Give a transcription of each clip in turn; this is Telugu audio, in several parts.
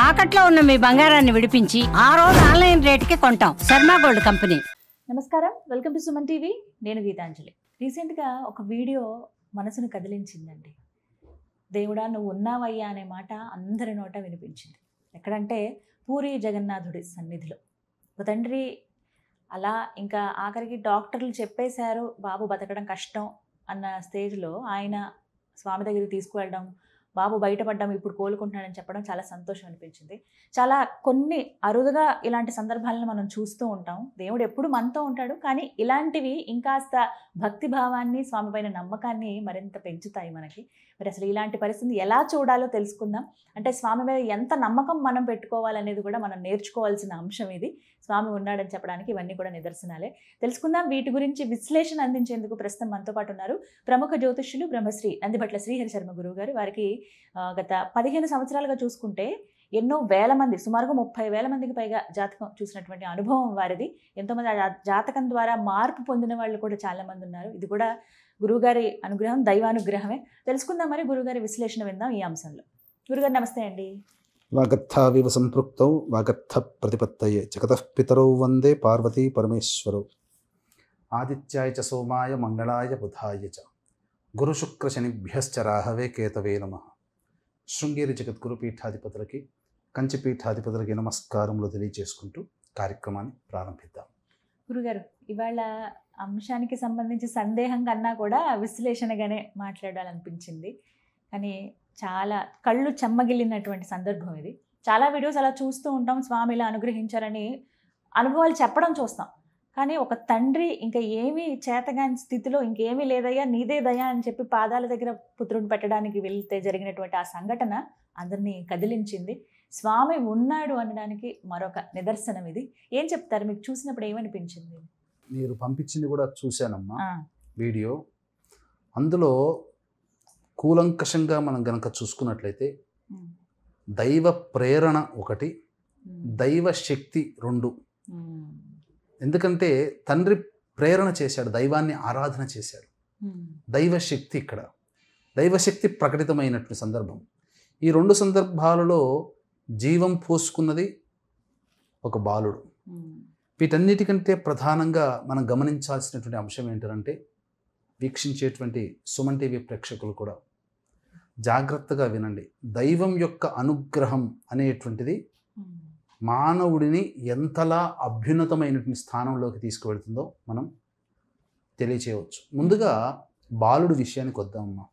తాకట్లో ఉన్న మీ బంగారాన్ని విడిపించి ఆ రోజు ఆన్లైన్ రేటుకి కొంటాం. Sharma gold company. నమస్కారం, వెల్కమ్ టు సుమన్ టీవీ. నేను గీతాంజలి. రీసెంట్గా ఒక వీడియో మనసును కదిలించిందండి. దేవుడా నువ్వు ఉన్నావయ్యా అనే మాట అందరి నోట వినిపించింది. ఎక్కడంటే పూరి జగన్నాథుడి సన్నిధిలో. ఒక తండ్రి అలా ఇంకా ఆఖరికి డాక్టర్లు చెప్పేశారు బాబు బతకడం కష్టం అన్న స్టేజ్లో ఆయన స్వామి దగ్గరికి తీసుకువెళ్ళడం, బాబు బయటపడ్డాం ఇప్పుడు కోలుకుంటున్నాడని చెప్పడం చాలా సంతోషం అనిపించింది. చాలా కొన్ని అరుదుగా ఇలాంటి సందర్భాలను మనం చూస్తూ ఉంటాం. దేవుడు ఎప్పుడు మనతో ఉంటాడు, కానీ ఇలాంటివి ఇంకాస్త భక్తి భావాన్ని, స్వామి పైన నమ్మకాన్ని మరింత పెంచుతాయి మనకి. మరి అసలు ఇలాంటి పరిస్థితిని ఎలా చూడాలో తెలుసుకుందాం. అంటే స్వామి మీద ఎంత నమ్మకం మనం పెట్టుకోవాలనేది కూడా మనం నేర్చుకోవాల్సిన అంశం ఇది. స్వామి ఉన్నాడని చెప్పడానికి ఇవన్నీ కూడా నిదర్శనాలే. తెలుసుకుందాం. వీటి గురించి విశ్లేషణ అందించేందుకు ప్రస్తుతం మనతో పాటు ఉన్నారు ప్రముఖ జ్యోతిష్యులు బ్రహ్మశ్రీ నందిబట్ల శ్రీహరి శర్మ గురువు గారు. వారికి గత 15 సంవత్సరాలుగా చూసుకుంటే ఎన్నో వేల మంది, సుమారుగా 30,000 మందికి పైగా జాతకం చూసినటువంటి అనుభవం వారిది. ఎంతోమంది జాతకం ద్వారా మార్పు పొందిన వాళ్ళు కూడా చాలామంది ఉన్నారు. ఇది కూడా గురువుగారి అనుగ్రహం, దైవానుగ్రహమే. తెలుసుకుందాం. మరి గురువుగారి విశ్లేషణ విందాం ఈ అంశంలో. గురుగారు నమస్తే అండి. వాగర్థావివ సంపృక్తౌ వాగర్థ ప్రతిపత్తయే జగతః పితరౌ వందే పార్వతీ పరమేశ్వరౌ. ఆదిత్యాయ చ సోమాయ మంగళాయ బుధాయ చ గురుశుక్ర శనిభ్యశ్చ రాహవే కేతవే నమః. శృంగేరి జగద్గురు పీఠాధిపతులకి, కంచి పీఠాధిపతులకి నమస్కారములు తెలియజేసుకుంటూ కార్యక్రమాన్ని ప్రారంభిద్దాం. గురుగారు, ఇవాళ అంశానికి సంబంధించి సందేహం కన్నా కూడా విశ్లేషణగానే మాట్లాడాలనిపించింది. కానీ చాలా కళ్ళు చెమ్మగిల్లినటువంటి సందర్భం ఇది. చాలా వీడియోస్ అలా చూస్తూ ఉంటాం, స్వామి ఇలా అనుగ్రహించారని అనుభవాలు చెప్పడం చూస్తాం. కానీ ఒక తండ్రి ఇంకా ఏమీ చేతగాని స్థితిలో ఇంకేమీ లేదయ్యా నీదే దయా అని చెప్పి పాదాల దగ్గర పుత్రుడిని పెట్టడానికి వెళ్తే జరిగినటువంటి ఆ సంఘటన అందరినీ కదిలించింది. స్వామి ఉన్నాడు అనడానికి మరొక నిదర్శనం ఇది. ఏం చెప్తారు? మీకు చూసినప్పుడు ఏమనిపించింది? మీరు పంపించింది కూడా చూశానమ్మా వీడియో. అందులో కూలంకషంగా మనం గనక చూసుకున్నట్లయితే దైవ ప్రేరణ ఒకటి, దైవ శక్తి రెండు. ఎందుకంటే తండ్రి ప్రేరణ చేశాడు, దైవాన్ని ఆరాధన చేశాడు. దైవశక్తి ఇక్కడ దైవశక్తి ప్రకటితమైనటువంటి సందర్భం. ఈ రెండు సందర్భాలలో జీవం పోసుకున్నది ఒక బాలుడు. వీటన్నిటికంటే ప్రధానంగా మనం గమనించాల్సినటువంటి అంశం ఏంటంటే, వీక్షించేటువంటి సుమన్ టీవీ ప్రేక్షకులు కూడా జాగ్రత్తగా వినండి. దైవం యొక్క అనుగ్రహం అనేటువంటిది మానవుడిని ఎంతలా అభ్యున్నతమైనటువంటి స్థానంలోకి తీసుకువెళ్తుందో మనం తెలియచేయవచ్చు. ముందుగా బాలుడు విషయానికి వద్దామమ్మా.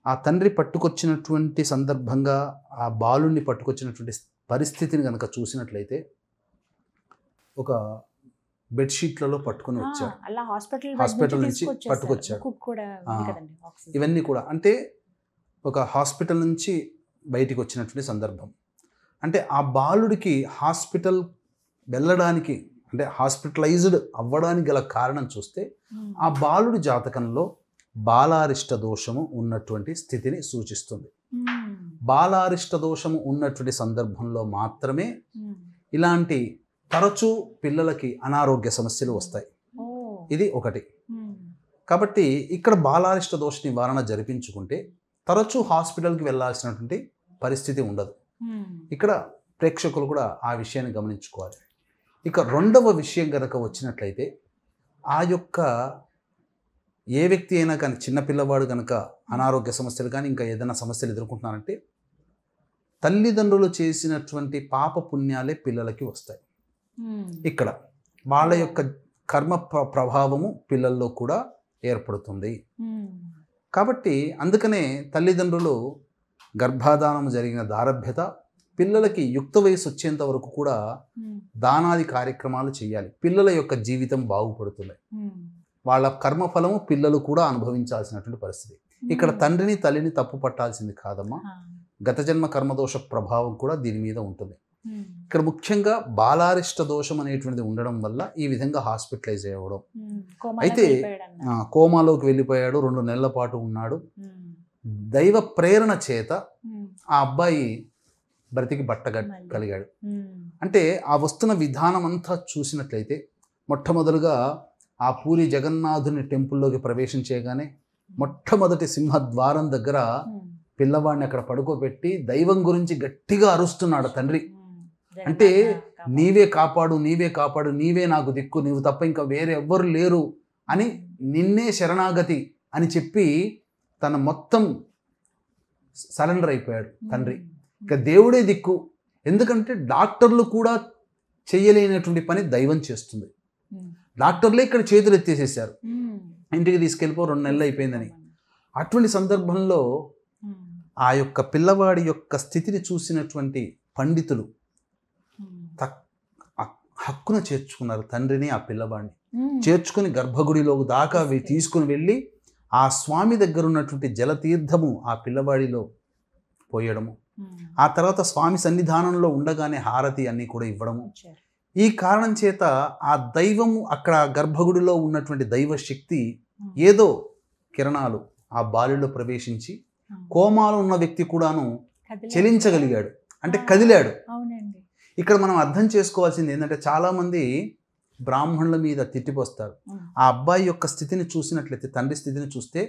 ఆ తండ్రి పట్టుకొచ్చినటువంటి సందర్భంగా ఆ బాలుడిని పట్టుకొచ్చినటువంటి పరిస్థితిని కనుక చూసినట్లయితే ఒక బెడ్షీట్లలో పట్టుకుని వచ్చాడు. హాస్పిటల్ నుంచి పట్టుకొచ్చాడు. ఇవన్నీ కూడా అంటే ఒక హాస్పిటల్ నుంచి బయటికి వచ్చినటువంటి సందర్భం. అంటే ఆ బాలుడికి హాస్పిటల్ వెళ్ళడానికి, అంటే హాస్పిటలైజ్డ్ అవ్వడానికి గల కారణం చూస్తే ఆ బాలుడి జాతకంలో బాలారిష్ట దోషము ఉన్నటువంటి స్థితిని సూచిస్తుంది. బాలారిష్ట దోషము ఉన్నటువంటి సందర్భంలో మాత్రమే ఇలాంటి తరచూ పిల్లలకి అనారోగ్య సమస్యలు వస్తాయి. ఇది ఒకటి. కాబట్టి ఇక్కడ బాలారిష్ట దోష నివారణ జరిపించుకుంటే తరచూ హాస్పిటల్కి వెళ్ళాల్సినటువంటి పరిస్థితి ఉండదు. ఇక్కడ ప్రేక్షకులు కూడా ఆ విషయాన్ని గమనించుకోవాలి. ఇక రెండవ విషయం కనుక వచ్చినట్లయితే, ఆ యొక్క ఏ వ్యక్తి అయినా కానీ, చిన్నపిల్లవాడు కనుక అనారోగ్య సమస్యలు కానీ ఇంకా ఏదైనా సమస్యలు ఎదుర్కొంటున్నారంటే తల్లిదండ్రులు చేసినటువంటి పాప పుణ్యాలే పిల్లలకి వస్తాయి. ఇక్కడ వాళ్ళ యొక్క కర్మ ప్రభావము పిల్లల్లో కూడా ఏర్పడుతుంది. కాబట్టి అందుకనే తల్లిదండ్రులు గర్భాధానం జరిగిన దారభ్యత పిల్లలకి యుక్త వయసు వచ్చేంత వరకు కూడా దానాది కార్యక్రమాలు చేయాలి. పిల్లల యొక్క జీవితం బాగుపడుతుంది. వాళ్ళ కర్మఫలము పిల్లలు కూడా అనుభవించాల్సినటువంటి పరిస్థితి. ఇక్కడ తండ్రిని తల్లిని తప్పు పట్టాల్సింది కాదమ్మా. గత జన్మ కర్మదోష ప్రభావం కూడా దీని మీద ఉంటుంది. ఇక్కడ ముఖ్యంగా బాలారిష్ట దోషం అనేటువంటిది ఉండడం వల్ల ఈ విధంగా హాస్పిటలైజ్ అవ్వడం. అయితే కోమాలోకి వెళ్ళిపోయాడు, 2 నెలల పాటు ఉన్నాడు. దైవ ప్రేరణ చేత ఆ అబ్బాయి బ్రతికి బట్టగలిగాడు. అంటే ఆ వస్తున్న విధానం అంతా చూసినట్లయితే మొట్టమొదలుగా ఆ పూరి జగన్నాథుని టెంపుల్లోకి ప్రవేశించేగానే మొట్టమొదటి సింహద్వారం దగ్గర పిల్లవాడిని అక్కడ పడుకోబెట్టి దైవం గురించి గట్టిగా అరుస్తున్నాడు తండ్రి. అంటే నీవే కాపాడు, నీవే కాపాడు, నీవే నాకు దిక్కు, నీవు తప్ప ఇంకా వేరే ఎవ్వరు లేరు అని, నిన్నే శరణాగతి అని చెప్పి తన మొత్తం సరెండర్ అయిపోయాడు తండ్రి. ఇక దేవుడే దిక్కు. ఎందుకంటే డాక్టర్లు కూడా చేయలేనటువంటి పని దైవం చేస్తుంది. డాక్టర్లే ఇక్కడ చేతులు ఎత్తేసేసారు, ఇంటికి తీసుకెళ్ళిపో 2 నెలలు అయిపోయిందని. అటువంటి సందర్భంలో ఆ యొక్క పిల్లవాడి యొక్క స్థితిని చూసినటువంటి పండితులు హక్కున చేర్చుకున్నారు తండ్రిని, ఆ పిల్లవాడిని చేర్చుకుని గర్భగుడిలో దాకా తీసుకుని వెళ్ళి ఆ స్వామి దగ్గర ఉన్నటువంటి జలతీర్థము ఆ పిల్లవాడిలో పోయడము, ఆ తర్వాత స్వామి సన్నిధానంలో ఉండగానే హారతి అన్నీ కూడా ఇవ్వడము. ఈ కారణం చేత ఆ దైవము, అక్కడ గర్భగుడిలో ఉన్నటువంటి దైవ శక్తి ఏదో కిరణాలు ఆ బాలులో ప్రవేశించి కోమాలో ఉన్న వ్యక్తి కూడాను చెలించగలిగాడు, అంటే కదిలాడు. ఇక్కడ మనం అర్థం చేసుకోవాల్సింది ఏంటంటే, చాలామంది బ్రాహ్మణుల మీద తిట్టిపోస్తారు. ఆ అబ్బాయి యొక్క స్థితిని చూసినట్లయితే, తండ్రి స్థితిని చూస్తే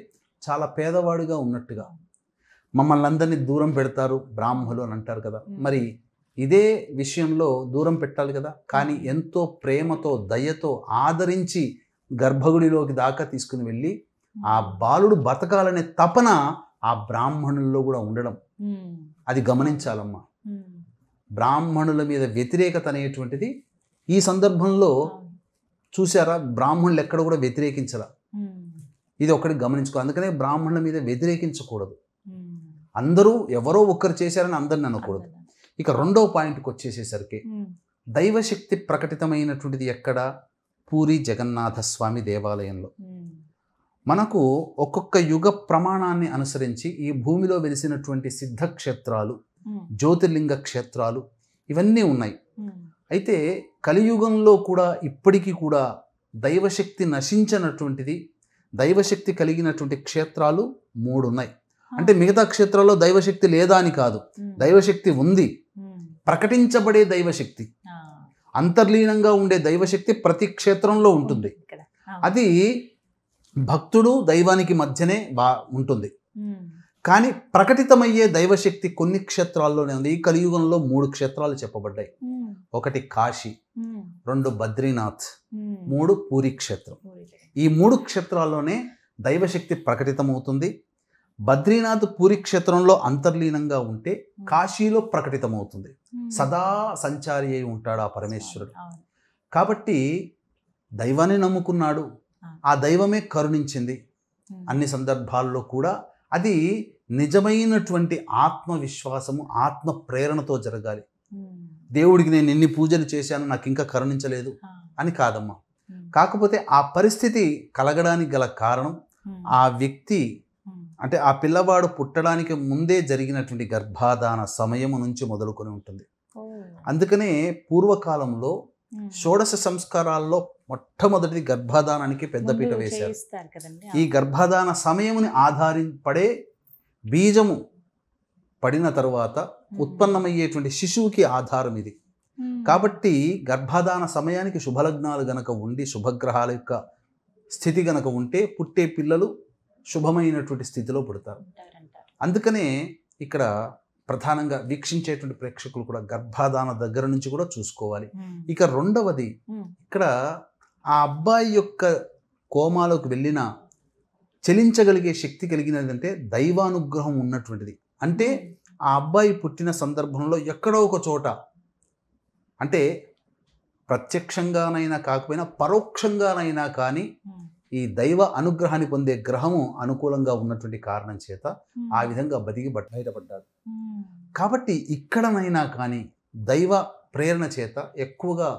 చాలా పేదవాడిగా ఉన్నట్టుగా, మమ్మల్ని అందరినీ దూరం పెడతారు బ్రాహ్మణులు అని అంటారు కదా. మరి ఇదే విషయంలో దూరం పెట్టాలి కదా, కానీ ఎంతో ప్రేమతో దయతో ఆదరించి గర్భగుడిలోకి దాకా తీసుకుని వెళ్ళి ఆ బాలుడు బతకాలనే తపన ఆ బ్రాహ్మణుల్లో కూడా ఉండడం, అది గమనించాలమ్మా. బ్రాహ్మణుల మీద వ్యతిరేకత అనేటువంటిది ఈ సందర్భంలో చూసారా, బ్రాహ్మణులు ఎక్కడ కూడా వ్యతిరేకించాల, ఇది ఒకటి గమనించుకో. అందుకనే బ్రాహ్మణుల మీద వ్యతిరేకించకూడదు, అందరూ ఎవరో ఒక్కరు చేశారని అందరిని అనకూడదు. ఇక 2వ పాయింట్కి వచ్చేసేసరికి, దైవశక్తి ప్రకటితమైనటువంటిది ఎక్కడ? పూరి జగన్నాథ స్వామి దేవాలయంలో. మనకు ఒక్కొక్క యుగ ప్రమాణాన్ని అనుసరించి ఈ భూమిలో వెలిసినటువంటి సిద్ధక్షేత్రాలు, జ్యోతిర్లింగ క్షేత్రాలు ఇవన్నీ ఉన్నాయి. అయితే కలియుగంలో కూడా ఇప్పటికీ కూడా దైవశక్తి నశించినటువంటిది, దైవశక్తి కలిగినటువంటి క్షేత్రాలు 3 ఉన్నాయి. అంటే మిగతా క్షేత్రాల్లో దైవశక్తి లేదా అని కాదు, దైవశక్తి ఉంది. ప్రకటించబడే దైవశక్తి, అంతర్లీనంగా ఉండే దైవశక్తి ప్రతి క్షేత్రంలో ఉంటుంది. అది భక్తుడు దైవానికి మధ్యనే ఉంటుంది. కానీ ప్రకటితమయ్యే దైవశక్తి కొన్ని క్షేత్రాల్లోనే ఉంది. ఈ కలియుగంలో 3 క్షేత్రాలు చెప్పబడ్డాయి. 1 కాశీ, 2 బద్రీనాథ్, 3 పూరి క్షేత్రం. ఈ 3 క్షేత్రాల్లోనే దైవశక్తి ప్రకటితమవుతుంది. బద్రీనాథ్ పూరి క్షేత్రంలో అంతర్లీనంగా ఉంటే కాశీలో ప్రకటితమవుతుంది. సదా సంచారి అయి ఉంటాడు ఆ పరమేశ్వరుడు. కాబట్టి దైవాన్ని నమ్ముకున్నాడు, ఆ దైవమే కరుణించింది. అన్ని సందర్భాల్లో కూడా అది నిజమైనటువంటి ఆత్మవిశ్వాసము, ఆత్మ ప్రేరణతో జరగాలి. దేవుడికి నేను ఎన్ని పూజలు చేశాను, నాకు ఇంకా కరుణించలేదు అని కాదమ్మా. కాకపోతే ఆ పరిస్థితి కలగడానికి గల కారణం ఆ వ్యక్తి, అంటే ఆ పిల్లవాడు పుట్టడానికి ముందే జరిగినటువంటి గర్భాధాన సమయము నుంచి మొదలుకొని ఉంటుంది. అందుకనే పూర్వకాలంలో షోడశ సంస్కారాల్లో మొట్టమొదటిది గర్భాధానానికి పెద్దపీట వేశారు. ఈ గర్భాధాన సమయముని ఆధారపడే బీజము పడిన తరువాత ఉత్పన్నమయ్యేటువంటి శిశువుకి ఆధారం ఇది. కాబట్టి గర్భాధాన సమయానికి శుభలగ్నాలు గనక ఉండి, శుభగ్రహాల యొక్క స్థితి గనక ఉంటే పుట్టే పిల్లలు శుభమైనటువంటి స్థితిలో పుడతారు. అందుకనే ఇక్కడ ప్రధానంగా వీక్షించేటువంటి ప్రేక్షకులు కూడా గర్భాధాన దగ్గర నుంచి కూడా చూసుకోవాలి. ఇక 2వది, ఇక్కడ ఆ అబ్బాయి యొక్క కోమాలోకి వెళ్ళిన చెలించగలిగే శక్తి కలిగినదంటే దైవానుగ్రహం ఉన్నటువంటిది. అంటే ఆ అబ్బాయి పుట్టిన సందర్భంలో ఎక్కడో ఒక చోట, అంటే ప్రత్యక్షంగానైనా కాకపోయినా పరోక్షంగానైనా కానీ ఈ దైవ అనుగ్రహాన్ని పొందే గ్రహము అనుకూలంగా ఉన్నటువంటి కారణం చేత ఆ విధంగా బయటపడ్డాడు. కాబట్టి ఇక్కడనైనా కానీ దైవ ప్రేరణ చేత ఎక్కువగా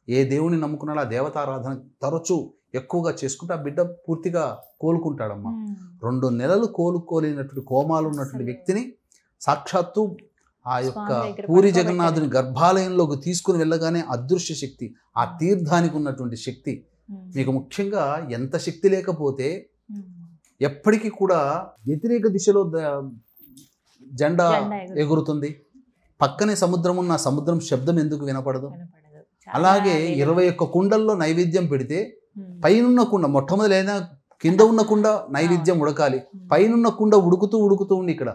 ఏ దేవుని నమ్ముకున్నాడో ఆ దేవతారాధన తరచూ ఎక్కువగా చేసుకుంటే ఆ బిడ్డ పూర్తిగా కోలుకుంటాడమ్మా. 2 నెలలు కోలుకోలేనటువంటి కోమాలు ఉన్నటువంటి వ్యక్తిని సాక్షాత్తు ఆ యొక్క పూరి జగన్నాథుని గర్భాలయంలోకి తీసుకుని వెళ్ళగానే అదృశ్య శక్తి, ఆ తీర్థానికి ఉన్నటువంటి శక్తి, మీకు ముఖ్యంగా ఎంత శక్తి లేకపోతే ఎప్పటికీ కూడా వ్యతిరేక దిశలో జెండా ఎగురుతుంది. పక్కనే సముద్రం ఉన్న సముద్రం శబ్దం ఎందుకు వినపడదు? అలాగే 21 కుండల్లో నైవేద్యం పెడితే పైనున్న కుండ మొట్టమొదటి కింద ఉన్న కుండ నైవేద్యం ఉడకాలి, పైన కుండ ఉడుకుతూ ఉండి ఇక్కడ.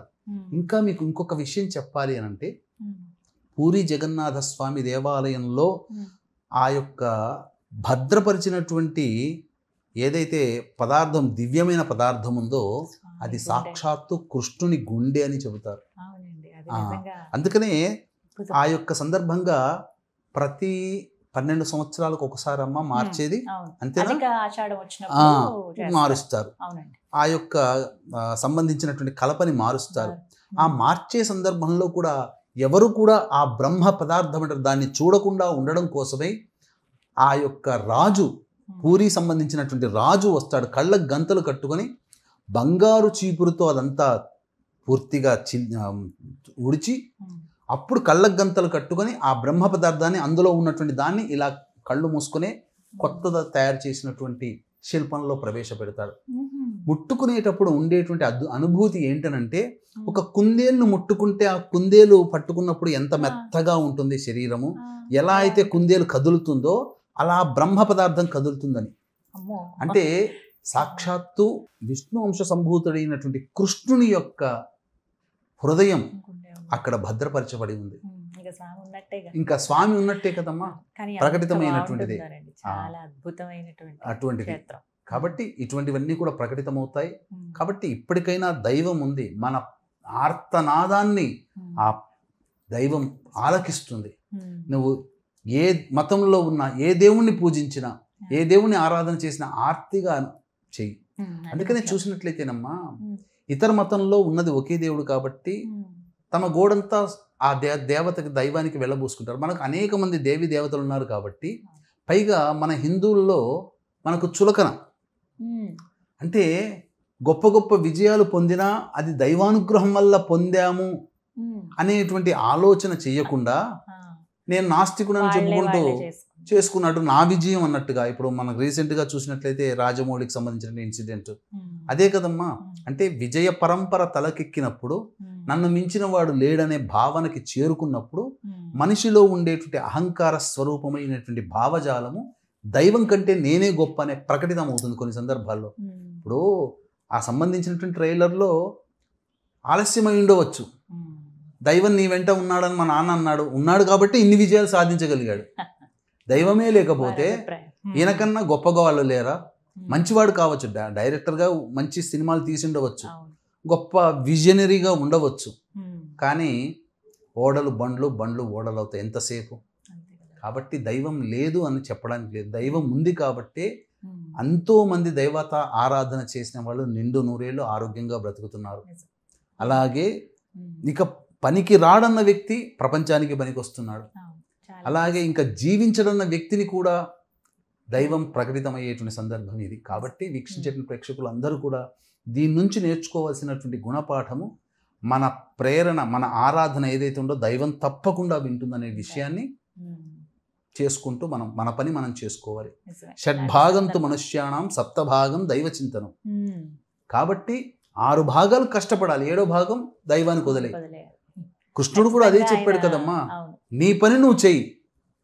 ఇంకా మీకు ఇంకొక విషయం చెప్పాలి అని అంటే, పూరి జగన్నాథ స్వామి దేవాలయంలో ఆ యొక్క భద్రపరిచినటువంటి ఏదైతే పదార్థం, దివ్యమైన పదార్థం ఉందో అది సాక్షాత్తు కృష్ణుని గుండె అని చెబుతారు. అందుకనే ఆ యొక్క సందర్భంగా ప్రతి 12 సంవత్సరాలకు ఒకసారి అమ్మ మార్చేది, అంతేనా, మారుస్తారు. ఆ యొక్క సంబంధించినటువంటి కలపని మారుస్తారు. ఆ మార్చే సందర్భంలో కూడా ఎవరు కూడా ఆ బ్రహ్మ పదార్థం అంటే దాన్ని చూడకుండా ఉండడం కోసమే ఆ యొక్క రాజు, పూరి సంబంధించినటువంటి రాజు వస్తాడు, కళ్ళకు గంతలు కట్టుకొని బంగారు చీపురుతో అదంతా పూర్తిగా ఉడిచి అప్పుడు కళ్ళకు గంతలు కట్టుకొని ఆ బ్రహ్మ పదార్థాన్ని, అందులో ఉన్నటువంటి దాన్ని ఇలా కళ్ళు మూసుకునే కొత్తగా తయారు చేసినటువంటి శిల్పంలో ప్రవేశపెడతాడు. ముట్టుకునేటప్పుడు ఉండేటువంటి అనుభూతి ఏంటనంటే, ఒక కుందేలును ముట్టుకుంటే ఆ కుందేలు పట్టుకున్నప్పుడు ఎంత మెత్తగా ఉంటుంది శరీరము, ఎలా అయితే కుందేలు కదులుతుందో అలా బ్రహ్మ పదార్థం కదులుతుందని. అంటే సాక్షాత్తు విష్ణు అంశ సంభూతుడైనటువంటి కృష్ణుని యొక్క హృదయం అక్కడ భద్రపరచబడి ఉంది. ఇంకా స్వామి ఉన్నట్టే కదమ్మా, ప్రకటితమైనటువంటిది, అటువంటిది. కాబట్టి ఇటువంటివన్నీ కూడా ప్రకటితమవుతాయి. కాబట్టి ఇప్పటికైనా దైవం ఉంది, మన ఆర్తనాదాన్ని ఆ దైవం ఆలకిస్తుంది. నువ్వు ఏ మతంలో ఉన్నా, ఏ దేవుణ్ణి పూజించినా, ఏ దేవుణ్ణి ఆరాధన చేసినా ఆర్తిగా చెయ్యి. అందుకనే చూసినట్లయితేనమ్మా, ఇతర మతంలో ఉన్నది ఒకే దేవుడు కాబట్టి తమ గోడంతా ఆ దేవతకి, దైవానికి వెళ్ళబూసుకుంటారు. మనకు అనేక మంది దేవి దేవతలు ఉన్నారు కాబట్టి, పైగా మన హిందువుల్లో మనకు చులకన అంటే గొప్ప గొప్ప విజయాలు పొందినా అది దైవానుగ్రహం వల్ల పొందాము అనేటువంటి ఆలోచన చెయ్యకుండా నేను నాస్తికుడని చెప్పుకుంటూ చేసుకున్నట్టు నా విజయం అన్నట్టుగా. ఇప్పుడు మనకు రీసెంట్గా చూసినట్లయితే రాజమౌళికి సంబంధించిన ఇన్సిడెంట్ అదే కదమ్మా. అంటే విజయ పరంపర తలకెక్కినప్పుడు, నన్ను మించిన వాడు లేడనే భావనకి చేరుకున్నప్పుడు మనిషిలో ఉండేటువంటి అహంకార స్వరూపమైనటువంటి భావజాలము దైవం కంటే నేనే గొప్ప అనే ప్రకటితం అవుతుంది కొన్ని సందర్భాల్లో. ఇప్పుడు ఆ సంబంధించినటువంటి ట్రైలర్లో ఆలస్యమై ఉండవచ్చు, దైవం నీ వెంట ఉన్నాడని మా నాన్న ఉన్నాడు కాబట్టి ఇన్ని విజయాలు సాధించగలిగాడు. దైవమే లేకపోతే ఈయనకన్నా గొప్పగా వాళ్ళు లేరా? మంచివాడు కావచ్చు, డైరెక్టర్గా మంచి సినిమాలు తీసి ఉండవచ్చు, గొప్ప విజనరీగా ఉండవచ్చు, కానీ ఓడలు బండ్లు ఓడలు అవుతాయి ఎంతసేపు. కాబట్టి దైవం లేదు అని చెప్పడానికి లేదు, దైవం ఉంది కాబట్టి ఎంతోమంది దైవత ఆరాధన చేసిన వాళ్ళు నిండు నూరేళ్ళు ఆరోగ్యంగా బ్రతుకుతున్నారు. అలాగే ఇక పనికి రాడన్న వ్యక్తి ప్రపంచానికి పనికి వస్తున్నాడు. అలాగే ఇంకా జీవించడన్న వ్యక్తిని కూడా దైవం ప్రకటితమయ్యేటువంటి సందర్భం ఇది. కాబట్టి వీక్షించేటువంటి ప్రేక్షకులు అందరూ కూడా దీని నుంచి నేర్చుకోవాల్సినటువంటి గుణపాఠము, మన ప్రేరణ, మన ఆరాధన ఏదైతే ఉందో దైవం తప్పకుండా వింటుందనే విషయాన్ని చేసుకుంటూ మన పని మనం చేసుకోవాలి. షడ్భాగంతు మనుష్యాణం సప్తభాగం దైవ చింతనం. కాబట్టి 6 భాగాలు కష్టపడాలి, 7వ భాగం దైవానికి వదిలే. కృష్ణుడు కూడా అదే చెప్పాడు కదమ్మా, నీ పని నువ్వు చెయ్యి,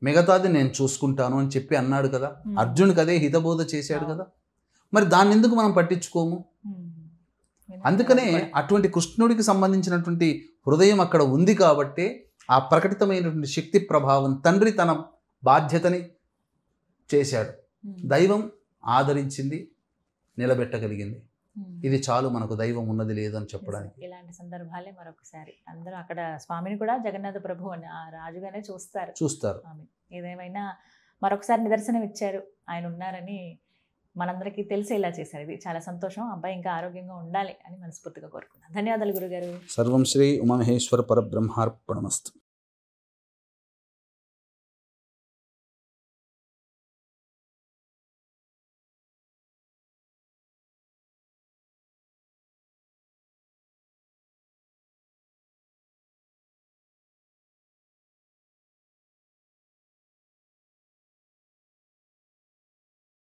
మిగతాది నేను చూసుకుంటాను అని చెప్పి అన్నాడు కదా. అర్జునుడికి అదే హితబోధ చేశాడు కదా. మరి దాన్ని ఎందుకు మనం పట్టించుకోము? అందుకనే అటువంటి కృష్ణుడికి సంబంధించినటువంటి హృదయం అక్కడ ఉంది కాబట్టి ఆ ప్రకటితమైనటువంటి శక్తి ప్రభావం, తండ్రి తన బాధ్యతని చేశాడు, దైవం ఆదరించింది, నిలబెట్టగలిగింది. ఇది చాలు మనకు దైవం ఉన్నది లేదని చెప్పడానికి. ఇలాంటి సందర్భాలే మరొకసారి అందరూ అక్కడ స్వామిని కూడా జగన్నాథ ప్రభు అని ఆ రాజుగానే చూస్తారు. ఏదేమైనా మరొకసారి నిదర్శనం ఇచ్చారు, ఆయన ఉన్నారని మనందరికీ తెలిసేలా చేశారు. ఇది చాలా సంతోషం. అబ్బాయి ఇంకా ఆరోగ్యంగా ఉండాలి అని మనస్ఫూర్తిగా కోరుకున్నాను. ధన్యవాదాలు గురుగారు. సర్వం శ్రీ ఉమామహేశ్వర పరబ్రహ్మార్పణమస్తు.